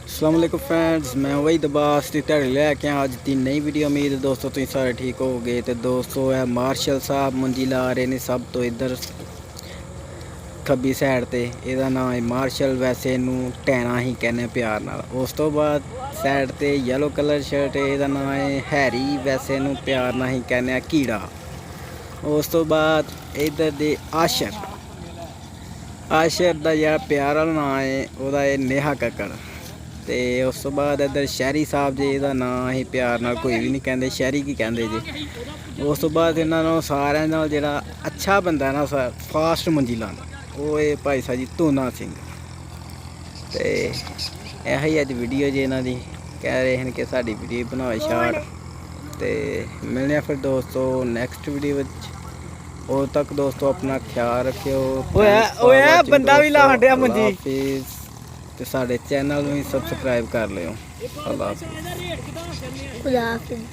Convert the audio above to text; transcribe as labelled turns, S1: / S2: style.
S1: अस्सलाम वालेकुम फ्रेंड्स, मैं वही दबास ते ध्याड़ी लैके अज दी नई वीडियो। उम्मीद है दोस्तों तुम सारे ठीक हो गए। तो दोस्तों है मार्शल साहब मुंजी ला रहे ने सब तो इधर खब्बी साइड ते। ਇਹਦਾ नाम है मार्शल, वैसे इनू टैना ही कहने प्यार नाल। उस तो बाद साइड ते येलो कलर शर्ट ਇਹਦਾ नाम है हैरी, वैसे इनू प्यार नाल ही कहने कीड़ा। उस तो बाद इधर दे आशर दा यार प्यार वाला नाम है ਉਹਦਾ है नेहा कक्कड़। तो उस तो बाद इधर शहरी साहब जी, ਇਹਦਾ नाम ही प्यार नाल कोई भी नहीं कहते, शहरी की कहते जी। उस तो बाद इन्होंने सारे नाल जेड़ा अच्छा बंदा ना फास्ट मंजी लाना, वो है भाई साहब जी धूना सिंह। तो यही अज वीडियो जी इन्हों की कह रहे हैं कि साड़ी वीडियो बनाओ शार्ट। तो मिलने फिर दोस्तों नैक्सट वीडियो। उद तक दोस्तों अपना ख्याल रखियो।
S2: बंदा भी लाण दिया मंजी।
S1: हाफिज़। तो साढ़े चैनल में सबसक्राइब कर लियो। अल्लाह हाफिज़।
S2: खुदा हाफिज़।